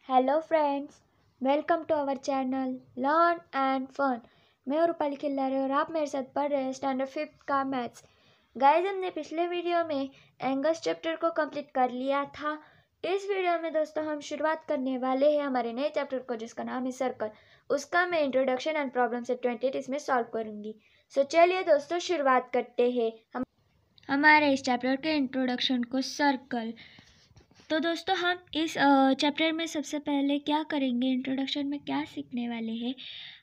Hello friends, welcome to our channel learn and fun. मैं रूपाली खिल्लारे और आप मेरे साथ पढ़ रहे हैं स्टैंडर्ड 5 का मैथ्स। गाइस, हमने पिछले वीडियो में एंगल्स चैप्टर को कंप्लीट कर लिया था। इस वीडियो में दोस्तों हम शुरुआत करने वाले हैं हमारे नए चैप्टर को, जिसका नाम है सर्कल। उसका मैं इंट्रोडक्शन एंड प्रॉब्लम सेट 28 इसमें सॉल्व करूँगी। सो चलिए दोस्तों शुरुआत करते हैं हमारे इस चैप्टर के इंट्रोडक्शन को, सर्कल। तो दोस्तों हम इस चैप्टर में सबसे पहले क्या करेंगे, इंट्रोडक्शन में क्या सीखने वाले हैं।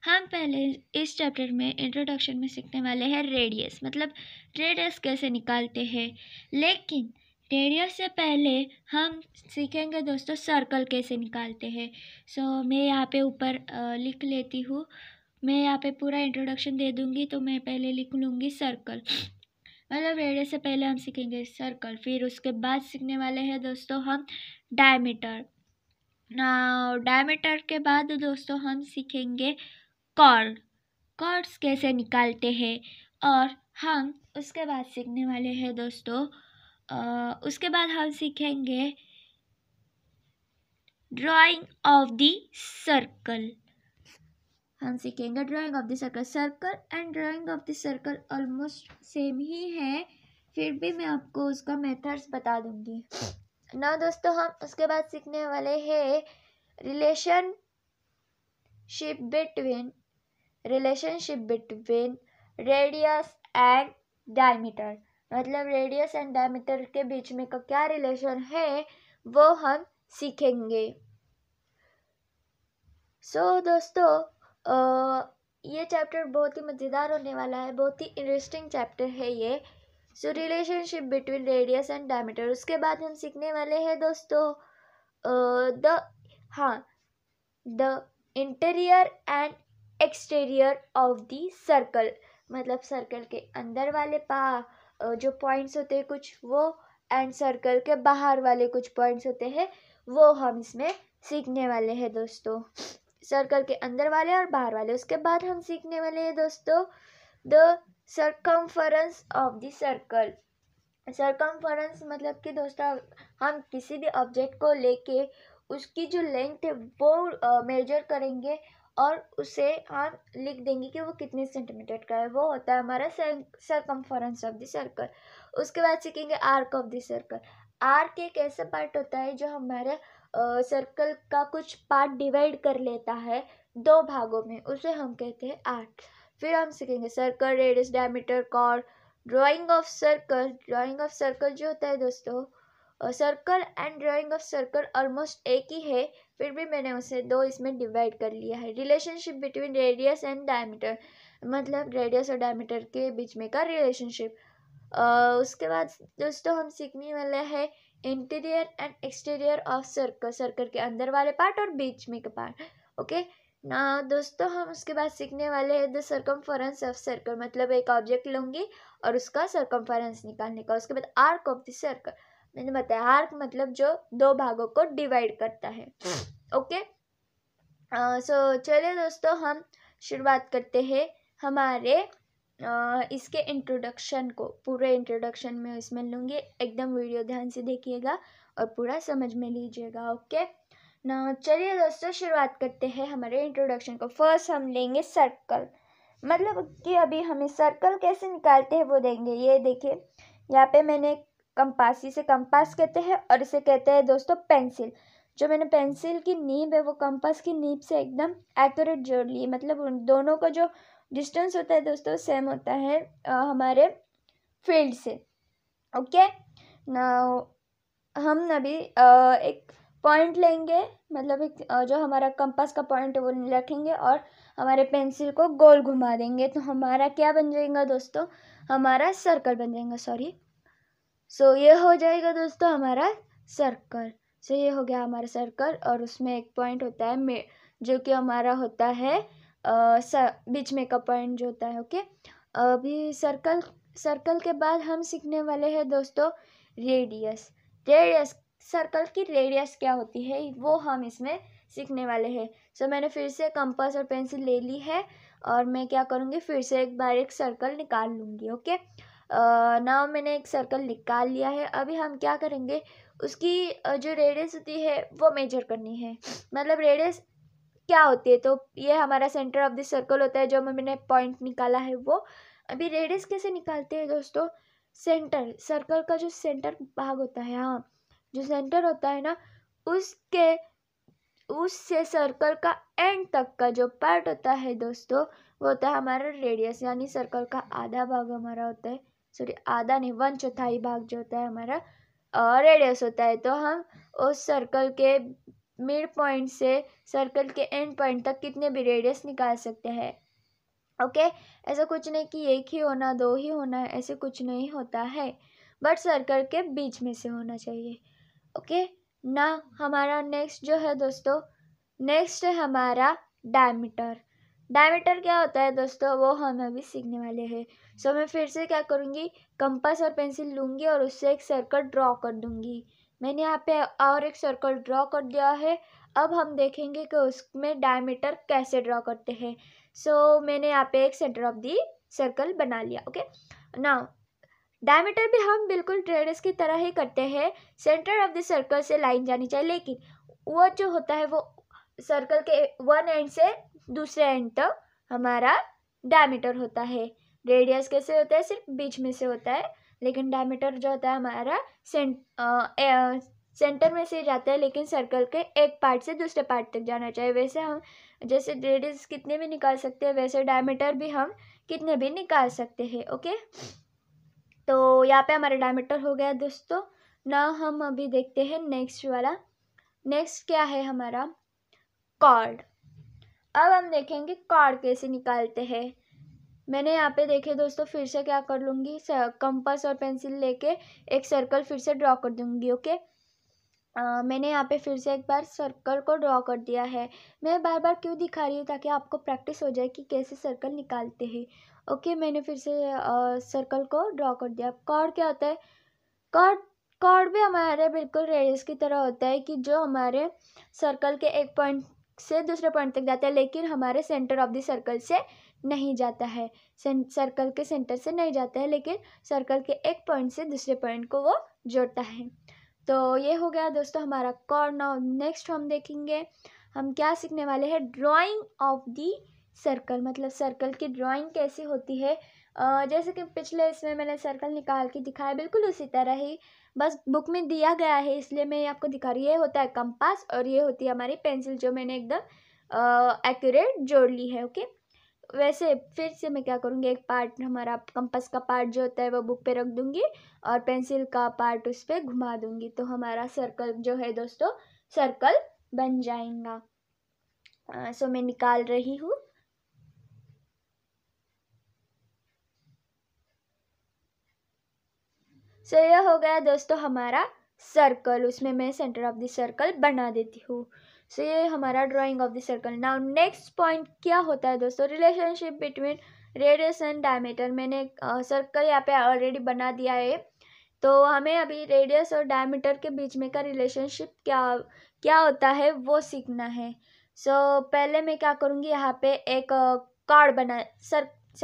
हम पहले इस चैप्टर में इंट्रोडक्शन में सीखने वाले हैं रेडियस, मतलब रेडियस कैसे निकालते हैं। लेकिन रेडियस से पहले हम सीखेंगे दोस्तों सर्कल कैसे निकालते हैं। सो मैं यहाँ पे ऊपर लिख लेती हूँ। मैं यहाँ पे पूरा इंट्रोडक्शन दे दूँगी, तो मैं पहले लिख लूँगी सर्कल। मतलब रेडियस से पहले हम सीखेंगे सर्कल, फिर उसके बाद सीखने वाले हैं दोस्तों हम डायमीटर। डायमीटर के बाद दोस्तों हम सीखेंगे कॉर्ड, कॉर्ड्स कैसे निकालते हैं। और हम उसके बाद सीखने वाले हैं दोस्तों उसके बाद हम सीखेंगे ड्राइंग ऑफ द सर्कल। हम सीखेंगे drawing of the circle. Circle and drawing of the circle almost same ही है, फिर भी मैं आपको उसका मेथड्स बता दूंगी ना दोस्तों। हम उसके बाद सीखने वाले हैं relationship between radius and diameter. मतलब रेडियस एंड डायमीटर के बीच में का क्या रिलेशन है वो हम सीखेंगे। सो दोस्तों ये चैप्टर बहुत ही मज़ेदार होने वाला है, बहुत ही इंटरेस्टिंग चैप्टर है ये। So relationship between radius and diameter. उसके बाद हम सीखने वाले हैं दोस्तों the interior and exterior of the circle. मतलब सर्कल के अंदर वाले जो पॉइंट्स होते हैं कुछ वो, एंड सर्कल के बाहर वाले कुछ पॉइंट्स होते हैं वो हम इसमें सीखने वाले हैं दोस्तों। सर्कल के अंदर वाले और बाहर वाले। उसके बाद हम सीखने वाले हैं दोस्तों the circumference of the circle. Circumference मतलब कि दोस्तों हम किसी भी ऑब्जेक्ट को लेके उसकी जो लेंथ है वो मेजर करेंगे और उसे हम लिख देंगे कि वो कितने सेंटीमीटर का है। वो होता है हमारा सर्कमफरेंस ऑफ द सर्कल। उसके बाद सीखेंगे arc of the circle. Arc एक ऐसा पार्ट होता है जो हमारे सर्कल का कुछ पार्ट डिवाइड कर लेता है दो भागों में, उसे हम कहते हैं आर्क। फिर हम सीखेंगे circle, radius, diameter, chord, drawing of circle. Drawing of circle जो होता है दोस्तों, circle and drawing of circle almost एक ही है, फिर भी मैंने उसे दो इसमें डिवाइड कर लिया है। Relationship between radius and diameter, मतलब रेडियस और डायमीटर के बीच में का रिलेशनशिप। उसके बाद दोस्तों हम सीखने वाले हैं interior and exterior of circle. Circle के अंदर वाले पार्ट और बीच में का पार्ट। ओके ना दोस्तों, हम उसके बाद सीखने वाले हैं द सर्कमफरेंस ऑफ सर्कल। मतलब एक ऑब्जेक्ट लूँगी और उसका सर्कमफरेंस निकालने का। उसके बाद आर्क ऑफ द सर्कल, मैंने बताया आर्क मतलब जो दो भागों को डिवाइड करता है। ओके सो चलिए दोस्तों हम शुरुआत करते हैं हमारे इसके इंट्रोडक्शन को। पूरे इंट्रोडक्शन में इसमें लूँगी, एकदम वीडियो ध्यान से देखिएगा और पूरा समझ में लीजिएगा। ओके ना चलिए दोस्तों शुरुआत करते हैं हमारे इंट्रोडक्शन को। फर्स्ट हम लेंगे सर्कल, मतलब कि अभी हमें सर्कल कैसे निकालते हैं वो देंगे। ये देखिए यहाँ पे मैंने कंपास, इसे कंपास कहते हैं और इसे कहते हैं दोस्तों पेंसिल। जो मैंने पेंसिल की नीब है वो कंपास की नीब से एकदम एक्यूरेट जोड़ ली। मतलब उन दोनों का जो डिस्टेंस होता है दोस्तों सेम होता है हमारे फील्ड से। ओके ना हम अभी एक पॉइंट लेंगे, मतलब एक जो हमारा कंपास का पॉइंट है वो रखेंगे और हमारे पेंसिल को गोल घुमा देंगे, तो हमारा क्या बन जाएगा दोस्तों, हमारा सर्कल बन जाएगा। सॉरी, सो ये हो जाएगा दोस्तों हमारा सर्कल। सो ये हो गया हमारा सर्कल और उसमें एक पॉइंट होता है जो कि हमारा होता है बीच में का पॉइंट जो होता है। ओके अभी सर्कल के बाद हम सीखने वाले हैं दोस्तों रेडियस। सर्कल की रेडियस क्या होती है वो हम इसमें सीखने वाले हैं। सो मैंने फिर से कंपास और पेंसिल ले ली है और मैं क्या करूँगी, फिर से एक बार एक सर्कल निकाल लूँगी। ओके नाउ मैंने एक सर्कल निकाल लिया है। अभी हम क्या करेंगे, उसकी जो रेडियस होती है वो मेजर करनी है। मतलब रेडियस क्या होती है, तो ये हमारा सेंटर ऑफ द सर्कल होता है जो मैंने पॉइंट निकाला है वो। अभी रेडियस कैसे निकालते हैं दोस्तों, सेंटर, सर्कल का जो सेंटर भाग होता है, हाँ जो सेंटर होता है ना, उससे सर्कल का एंड तक का जो पार्ट होता है दोस्तों वो होता है हमारा रेडियस। यानी सर्कल का आधा भाग हमारा होता है, सॉरी आधा नहीं, 1/4 भाग जो होता है हमारा रेडियस होता है। तो हम उस सर्कल के मिड पॉइंट से सर्कल के एंड पॉइंट तक कितने भी रेडियस निकाल सकते हैं। ओके, ऐसा कुछ नहीं कि एक ही होना, दो ही होना, ऐसे कुछ नहीं होता है, बट सर्कल के बीच में से होना चाहिए। ओके ना, हमारा नेक्स्ट जो है दोस्तों, नेक्स्ट है हमारा डायमीटर। डायमीटर क्या होता है दोस्तों, वो हम अभी सीखने वाले हैं। सो मैं फिर से क्या करूँगी, कंपास और पेंसिल लूँगी और उससे एक सर्कल ड्रॉ कर दूँगी। मैंने यहाँ पे और एक सर्कल ड्रॉ कर दिया है। अब हम देखेंगे कि उसमें डायमीटर कैसे ड्रॉ करते हैं। सो मैंने यहाँ पे एक सेंटर ऑफ दी सर्कल बना लिया। ओके नाउ, डायमीटर भी हम बिल्कुल रेडियस की तरह ही करते हैं। सेंटर ऑफ द सर्कल से लाइन जानी चाहिए, लेकिन वो जो होता है वो सर्कल के वन एंड से दूसरे एंड तक हमारा डायमीटर होता है। रेडियस कैसे होता है, सिर्फ बीच में से होता है, लेकिन डायमीटर जो होता है हमारा सेंटर में से जाता है, लेकिन सर्कल के एक पार्ट से दूसरे पार्ट तक जाना चाहिए। वैसे हम जैसे रेडियस कितने भी निकाल सकते हैं, वैसे डायमीटर भी हम कितने भी निकाल सकते हैं। ओके, तो यहाँ पे हमारा डायमीटर हो गया दोस्तों। ना हम अभी देखते हैं नेक्स्ट वाला। नेक्स्ट क्या है हमारा, कॉर्ड। अब हम देखेंगे कॉर्ड कैसे निकालते हैं। मैंने यहाँ पे देखे दोस्तों, फिर से क्या कर लूँगी, कंपास और पेंसिल लेके एक सर्कल फिर से ड्रॉ कर दूँगी। ओके, मैंने यहाँ पे फिर से एक बार सर्कल को ड्रॉ कर दिया है। मैं बार बार क्यों दिखा रही हूँ, ताकि आपको प्रैक्टिस हो जाए कि कैसे सर्कल निकालते हैं। ओके, मैंने फिर से सर्कल को ड्रॉ कर दिया। कॉर्ड क्या होता है, कॉर्ड भी हमारे बिल्कुल रेडियस की तरह होता है, कि जो हमारे सर्कल के एक पॉइंट से दूसरे पॉइंट तक जाता है, लेकिन हमारे सेंटर ऑफ द सर्कल से नहीं जाता है। सर्कल के सेंटर से नहीं जाता है, लेकिन सर्कल के एक पॉइंट से दूसरे पॉइंट को वो जोड़ता है। तो ये हो गया दोस्तों हमारा कॉर्ड। नाउ नेक्स्ट हम देखेंगे, हम क्या सीखने वाले हैं, ड्राइंग ऑफ दी सर्कल। मतलब सर्कल की ड्राइंग कैसी होती है। जैसे कि पिछले इसमें मैंने सर्कल निकाल के दिखाया, बिल्कुल उसी तरह ही, बस बुक में दिया गया है इसलिए मैं आपको दिखा रही हूँ। ये होता है कंपास और ये होती है हमारी पेंसिल, जो मैंने एकदम एक्यूरेट जोड़ ली है। ओके, वैसे फिर से मैं क्या करूँगी, एक पार्ट हमारा कंपास का पार्ट जो होता है वो बुक पे रख दूँगी और पेंसिल का पार्ट उस पर घुमा दूँगी, तो हमारा सर्कल जो है दोस्तों सर्कल बन जाएगा। सो मैं निकाल रही हूँ। सो ये हो गया दोस्तों हमारा सर्कल, उसमें मैं सेंटर ऑफ द सर्कल बना देती हूँ। सो ये हमारा drawing of the circle. Now next point क्या होता है दोस्तों, relationship between radius and diameter. मैंने सर्कल यहाँ पे ऑलरेडी बना दिया है, तो हमें अभी रेडियस और डायमीटर के बीच में का रिलेशनशिप क्या होता है वो सीखना है। सो पहले मैं क्या करूँगी, यहाँ पे एक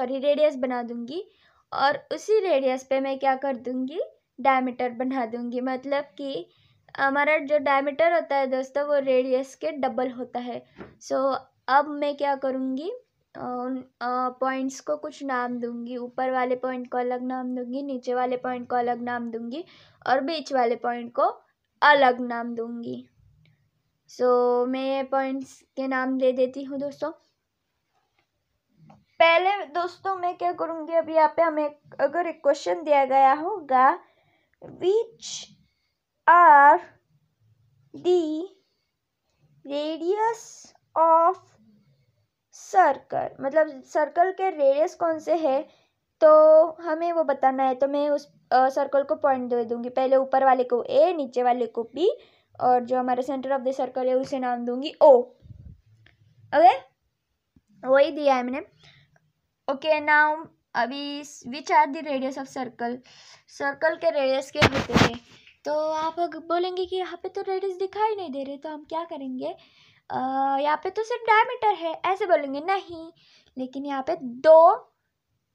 रेडियस बना दूँगी और उसी रेडियस पे मैं क्या कर दूँगी, डायमीटर बना दूँगी। मतलब कि हमारा जो डायमीटर होता है दोस्तों वो रेडियस के डबल होता है। सो अब मैं क्या करूँगी, उन पॉइंट्स को कुछ नाम दूँगी। ऊपर वाले पॉइंट को अलग नाम दूँगी, नीचे वाले पॉइंट को अलग नाम दूँगी और बीच वाले पॉइंट को अलग नाम दूँगी। सो मैं ये पॉइंट्स के नाम दे देती हूँ दोस्तों। पहले दोस्तों मैं क्या करूँगी, अभी यहाँ पे हमें अगर एक क्वेश्चन दिया गया होगा, which are the radius of circle, मतलब सर्कल के रेडियस कौन से है, तो हमें वो बताना है। तो मैं उस सर्कल को पॉइंट दे दूँगी, पहले ऊपर वाले को ए, नीचे वाले को बी, और जो हमारे सेंटर ऑफ द सर्कल है उसे नाम दूँगी ओ। ओके, वही दिया है मैंने। ओके नाउ, अभी which are the radius of circle, circle के रेडियस क्या होते हैं। तो आप बोलेंगे कि यहाँ पे तो रेडियस दिखाई नहीं दे रहे, तो हम क्या करेंगे, यहाँ पे तो सिर्फ डायमीटर है, ऐसे बोलेंगे नहीं, लेकिन यहाँ पे दो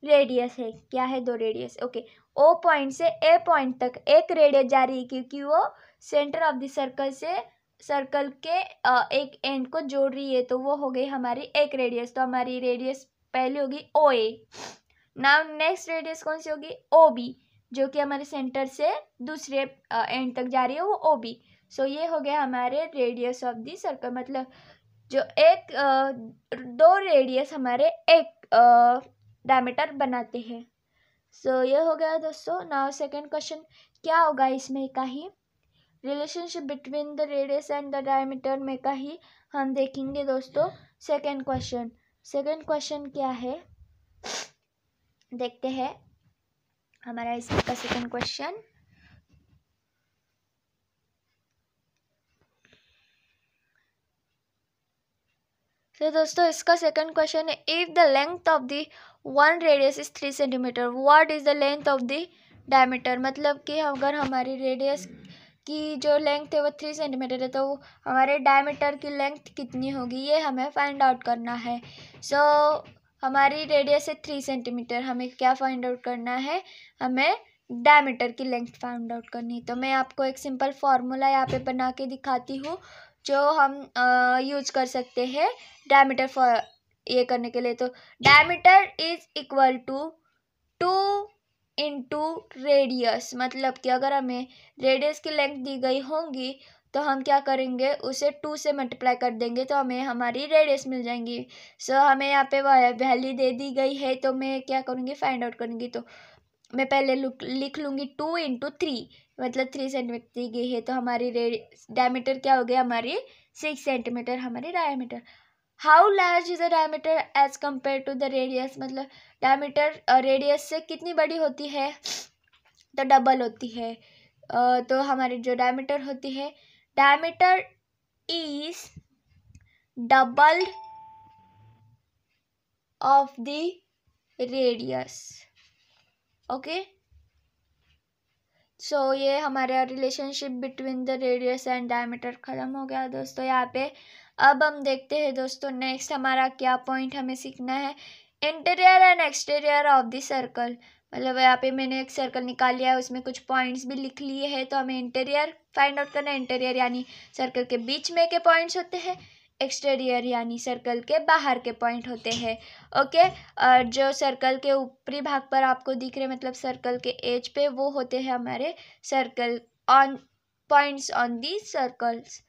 रेडियस है। क्या है, दो रेडियस। ओके, ओ पॉइंट से ए पॉइंट तक एक रेडियस जा रही है, क्योंकि वो सेंटर ऑफ द सर्कल से सर्कल के एक एंड को जोड़ रही है, तो वो हो गई हमारी एक रेडियस। तो हमारी रेडियस पहली होगी ओ ए। नाउ नेक्स्ट रेडियस कौन सी होगी? ओ बी, जो कि हमारे सेंटर से दूसरे एंड तक जा रही है, वो ओ बी। सो ये हो गया हमारे रेडियस ऑफ द सर्कल, मतलब जो एक दो रेडियस हमारे एक डायमीटर बनाते हैं। सो ये हो गया दोस्तों। नाउ सेकंड क्वेश्चन क्या होगा इसमें का ही relationship between the radius and the diameter में का ही हम देखेंगे दोस्तों। सेकंड क्वेश्चन क्या है देखते हैं हमारा इसका सेकंड क्वेश्चन। तो दोस्तों इसका सेकंड क्वेश्चन है, if the length of the one radius is 3 centimetre, what is the length of the diameter. मतलब कि अगर हमारी रेडियस की जो लेंथ है वो 3 सेंटीमीटर है, तो हमारे डायमीटर की लेंथ कितनी होगी, ये हमें फाइंड आउट करना है। सो हमारी रेडियस है 3 सेंटीमीटर, हमें क्या फाइंड आउट करना है, हमें डायमीटर की लेंथ फाइंड आउट करनी है। तो मैं आपको एक सिंपल फार्मूला यहाँ पे बना के दिखाती हूँ, जो हम यूज कर सकते हैं डायमीटर फॉर ये करने के लिए। तो diameter is equal to 2 into radius, मतलब कि अगर हमें रेडियस की लेंथ दी गई होंगी तो हम क्या करेंगे, उसे 2 से मल्टीप्लाई कर देंगे तो हमें हमारी रेडियस मिल जाएंगी। सो हमें यहाँ पे वैल्यू दे दी गई है, तो मैं क्या करूँगी, फाइंड आउट करूँगी। तो मैं पहले लिख लूँगी 2 इंटू 3, मतलब 3 सेंटीमीटर दी गई है, तो हमारी डायमीटर क्या हो गया, हमारी 6 सेंटीमीटर हमारी diameter. How large is the diameter as compared to the radius, मतलब डायमीटर रेडियस से कितनी बड़ी होती है, तो डबल होती है। तो हमारी जो डायमीटर होती है, diameter is double of the radius. Okay, so ये हमारा relationship between the radius and diameter खत्म हो गया दोस्तों यहाँ पे। अब हम देखते हैं दोस्तों नेक्स्ट हमारा क्या पॉइंट हमें सीखना है, interior and exterior of the circle. मतलब यहाँ पे मैंने एक सर्कल निकाल लिया है, उसमें कुछ पॉइंट्स भी लिख लिए हैं, तो हमें इंटीरियर फाइंड आउट करना है। इंटीरियर यानी सर्कल के बीच में के पॉइंट्स होते हैं, एक्सटीरियर यानी सर्कल के बाहर के पॉइंट होते हैं। ओके, और जो सर्कल के ऊपरी भाग पर आपको दिख रहे, मतलब सर्कल के एज पे, वो होते हैं हमारे circle on points on the circles.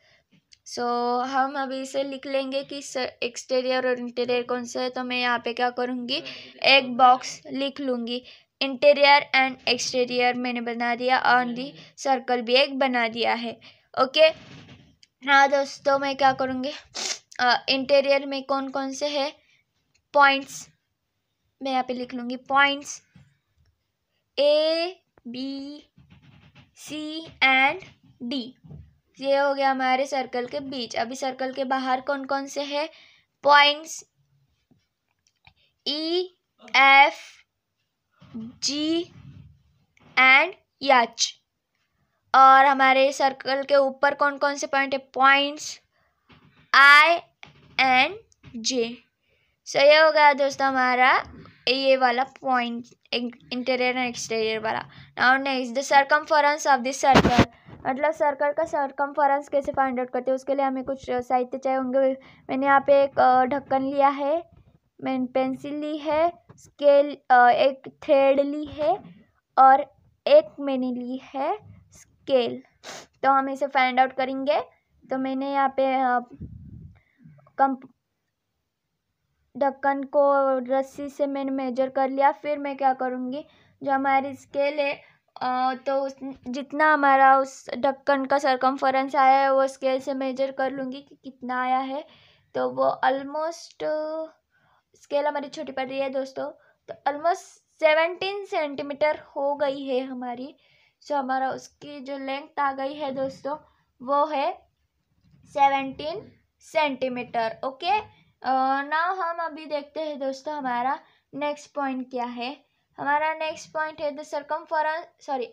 So हम अभी इसे लिख लेंगे कि एक्सटीरियर और इंटीरियर कौन सा है। तो मैं यहाँ पे क्या करूँगी, एक बॉक्स लिख लूँगी, इंटीरियर एंड एक्सटीरियर मैंने बना दिया, ऑन दी सर्कल भी एक बना दिया है। ओके, हाँ दोस्तों मैं क्या करूँगी, इंटीरियर में कौन कौन से है पॉइंट्स, मैं यहाँ पे लिख लूँगी points A B C and D। ये हो गया हमारे सर्कल के बीच। अभी सर्कल के बाहर कौन कौन से है, points E F G and H। और हमारे सर्कल के ऊपर कौन कौन से पॉइंट है, पॉइंट्स I एंड J। सो ये हो गया दोस्तों हमारा ये वाला पॉइंट इंटीरियर एंड एक्सटीरियर वाला। Now next the circumference of this circle, मतलब सर्कल का सर्कमफरेंस कैसे फाइंड आउट करते हैं, उसके लिए हमें कुछ साहित्य चाहिए होंगे। मैंने यहाँ पे एक ढक्कन लिया है, मैंने पेंसिल ली है, स्केल एक थ्रेड ली है, और एक मैंने ली है स्केल। तो हम इसे फाइंड आउट करेंगे। तो मैंने यहाँ पे ढक्कन को रस्सी से मैंने मेजर कर लिया। फिर मैं क्या करूँगी, जो हमारी स्केल है तो जितना हमारा उस ढक्कन का सरकमफरेंस आया है वो स्केल से मेजर कर लूँगी कि कितना आया है। तो वो ऑलमोस्ट, स्केल हमारी छोटी पड़ रही है दोस्तों, तो ऑलमोस्ट 17 सेंटीमीटर हो गई है हमारी। सो हमारा उसकी जो लेंथ आ गई है दोस्तों वो है 17 सेंटीमीटर। ओके, नाउ हम अभी देखते हैं दोस्तों हमारा नेक्स्ट पॉइंट क्या है। हमारा नेक्स्ट पॉइंट है the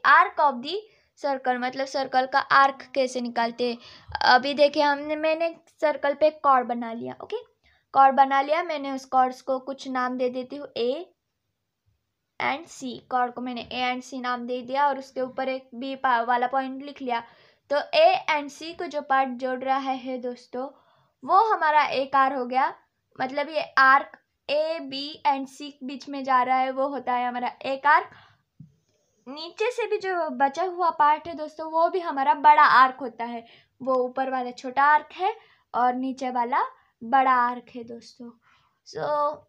arc of the circle, मतलब सर्कल का आर्क कैसे निकालते हैं। अभी देखिए मैंने सर्कल पे एक कॉर्ड बना लिया। ओके, कॉर्ड बना लिया मैंने, उस कॉर्ड्स को कुछ नाम दे देती हूँ A एंड C। कॉर्ड को मैंने A एंड C नाम दे दिया और उसके ऊपर एक B वाला पॉइंट लिख लिया। तो ए एंड सी को जो पार्ट जोड़ रहा है दोस्तों वो हमारा एक आर हो गया, मतलब ये आर्क ए बी एंड सी बीच में जा रहा है वो होता है हमारा एक आर्क। नीचे से भी जो बचा हुआ पार्ट है दोस्तों वो भी हमारा बड़ा आर्क होता है, वो ऊपर वाला छोटा आर्क है और नीचे वाला बड़ा आर्क है दोस्तों। सो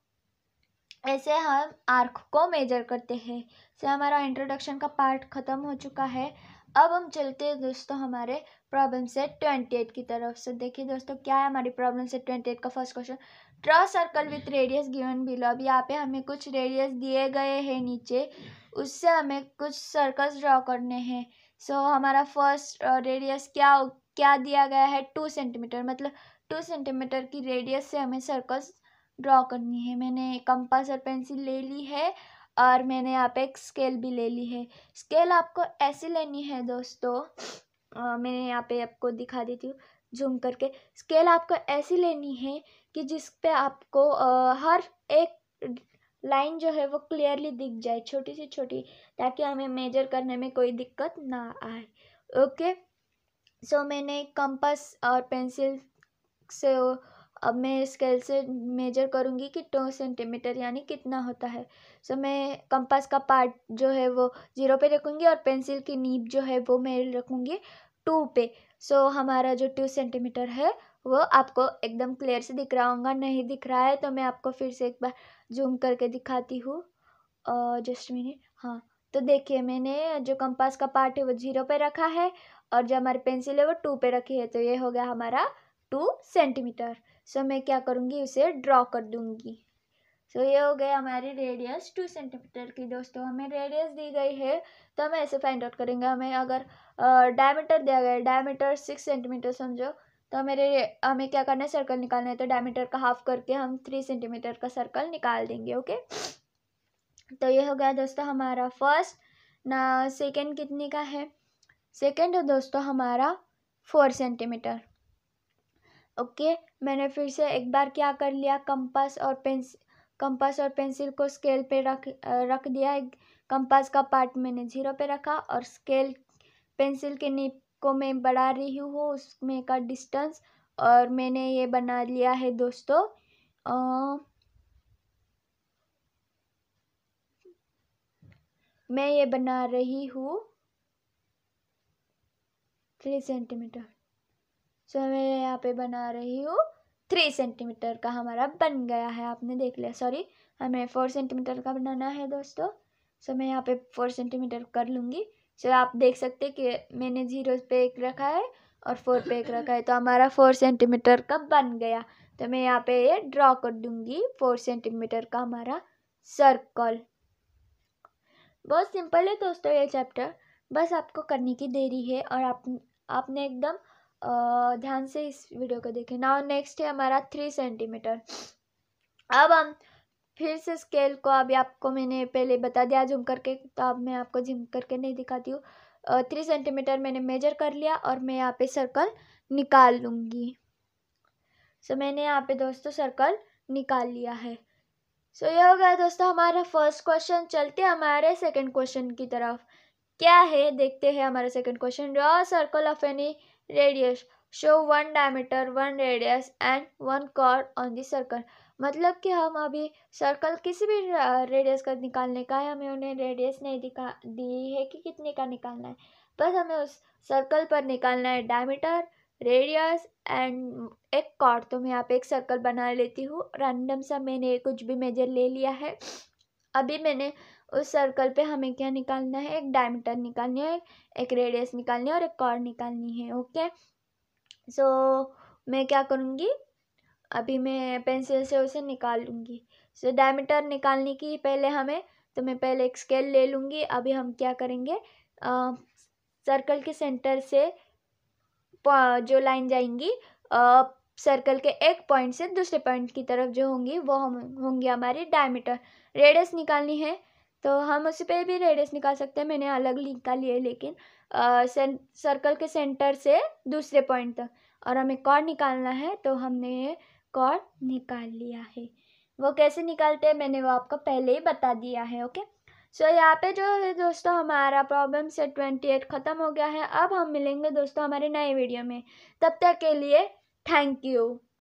ऐसे हम आर्क को मेजर करते हैं। से हमारा इंट्रोडक्शन का पार्ट ख़त्म हो चुका है। अब हम चलते हैं दोस्तों हमारे प्रॉब्लम सेट 28 की तरफ। से देखिए दोस्तों क्या है हमारी प्रॉब्लम सेट 28 का first question. Draw circle with radius given below. अब यहाँ पे हमें कुछ रेडियस दिए गए हैं नीचे, उससे हमें कुछ सर्कल्स ड्रॉ करने हैं। सो हमारा फर्स्ट रेडियस क्या दिया गया है 2 सेंटीमीटर, मतलब 2 सेंटीमीटर की रेडियस से हमें सर्कल्स ड्रॉ करनी है। मैंने कंपास और पेंसिल ले ली है और मैंने यहाँ पे एक स्केल भी ले ली है। स्केल आपको ऐसी लेनी है दोस्तों, मैंने यहाँ पे आपको दिखा देती हूँ जूम करके। स्केल आपको ऐसी लेनी है कि जिस पे आपको हर एक लाइन जो है वो क्लियरली दिख जाए, छोटी से छोटी, ताकि हमें मेजर करने में कोई दिक्कत ना आए। ओके, सो मैंने कंपास और पेंसिल से अब मैं स्केल से मेजर करूँगी कि 2 सेंटीमीटर यानी कितना होता है। सो मैं कंपास का पार्ट जो है वो 0 पे रखूँगी और पेंसिल की नीब जो है वो मैं रखूँगी 2 पे। सो हमारा जो 2 सेंटीमीटर है वो आपको एकदम क्लियर से दिख रहा होगा। नहीं दिख रहा है तो मैं आपको फिर से एक बार जूम करके दिखाती हूँ, जस्ट मिनट। हाँ, तो देखिए मैंने जो कंपास का पार्ट है वो 0 पे रखा है और जो हमारी पेंसिल है वो 2 पे रखी है, तो ये हो गया हमारा 2 सेंटीमीटर। सो मैं क्या करूँगी उसे ड्रॉ कर दूँगी। सो ये हो गया हमारी रेडियस 2 सेंटीमीटर की। दोस्तों हमें रेडियस दी गई है तो हमें ऐसे फाइंड आउट करेंगे। हमें अगर डायमीटर दिया गया है, डायमीटर 6 सेंटीमीटर समझो, तो हमें क्या करना है, सर्कल निकालना है। तो डायमीटर का हाफ करके हम 3 सेंटीमीटर का सर्कल निकाल देंगे। ओके, तो ये हो गया दोस्तों हमारा फर्स्ट ना। सेकेंड कितने का है, सेकेंड है दोस्तों हमारा 4 सेंटीमीटर। ओके, मैंने फिर से एक बार क्या कर लिया, कंपास और पेंसिल को स्केल पे रख दिया। कंपास का पार्ट मैंने 0 पे रखा और स्केल पेंसिल के नीब को मैं बढ़ा रही हूँ उसमें का डिस्टेंस, और मैंने ये बना लिया है दोस्तों मैं ये बना रही हूँ 3 सेंटीमीटर। सो मैं यहाँ पे बना रही हूँ 3 सेंटीमीटर का हमारा बन गया है। आपने देख लिया, सॉरी हमें 4 सेंटीमीटर का बनाना है दोस्तों। सो मैं यहाँ पे 4 सेंटीमीटर कर लूँगी। सो आप देख सकते कि मैंने 0 पे एक रखा है और 4 पे एक रखा है, तो हमारा 4 सेंटीमीटर का बन गया। तो मैं यहाँ पे ये ड्रॉ कर दूँगी 4 सेंटीमीटर का हमारा सर्कल। बहुत सिंपल है दोस्तों ये चैप्टर, बस आपको करने की देरी है और आपने एकदम ध्यान से इस वीडियो को देखें। नाउ नेक्स्ट है हमारा 3 सेंटीमीटर। अब हम फिर से स्केल को, अभी आपको मैंने पहले बता दिया जूम करके, तो अब मैं आपको जूम करके नहीं दिखाती हूँ। 3 सेंटीमीटर मैंने मेजर कर लिया और मैं यहाँ पे सर्कल निकाल लूँगी। सो मैंने यहाँ पे दोस्तों सर्कल निकाल लिया है। सो ये हो गया दोस्तों हमारा फर्स्ट क्वेश्चन। चलते हैं हमारे सेकंड क्वेश्चन की तरफ। क्या है देखते हैं हमारा second question. Draw circle of any radius, show 1 diameter 1 radius and 1 chord on the circle. मतलब कि हम अभी सर्कल किसी भी रेडियस का निकालने का है, हमें उन्हें रेडियस नहीं दी है कि कितने का निकालना है, बस हमें उस सर्कल पर निकालना है डायमीटर, रेडियस एंड एक कॉर्ड। तो मैं यहाँ पे एक सर्कल बना लेती हूँ रैंडम सा, मैंने कुछ भी मेजर ले लिया है। अभी मैंने उस सर्कल पे हमें क्या निकालना है, एक डायमीटर निकालनी है, एक रेडियस निकालनी है और एक कॉर्ड निकालनी है। ओके, सो मैं क्या करूँगी, अभी मैं पेंसिल से उसे निकाल लूँगी। सो डायमीटर निकालने की पहले हमें, तो मैं पहले एक स्केल ले लूँगी। अभी हम क्या करेंगे, सर्कल के सेंटर से जो लाइन जाएंगी सर्कल के एक पॉइंट से दूसरे पॉइंट की तरफ जो होंगी वो होंगी हमारी डायमीटर। रेडियस निकालनी है तो हम उसी पे भी रेडियस निकाल सकते हैं, मैंने अलग निकाली है, लेकिन सर्कल के सेंटर से दूसरे पॉइंट तक। और हमें कॉर्ड निकालना है, तो हमने ये कॉर्ड निकाल लिया है। वो कैसे निकालते हैं मैंने वो आपको पहले ही बता दिया है। ओके, सो यहाँ पे जो है दोस्तों हमारा प्रॉब्लम सेट 28 ख़त्म हो गया है। अब हम मिलेंगे दोस्तों हमारे नए वीडियो में। तब तक के लिए थैंक यू।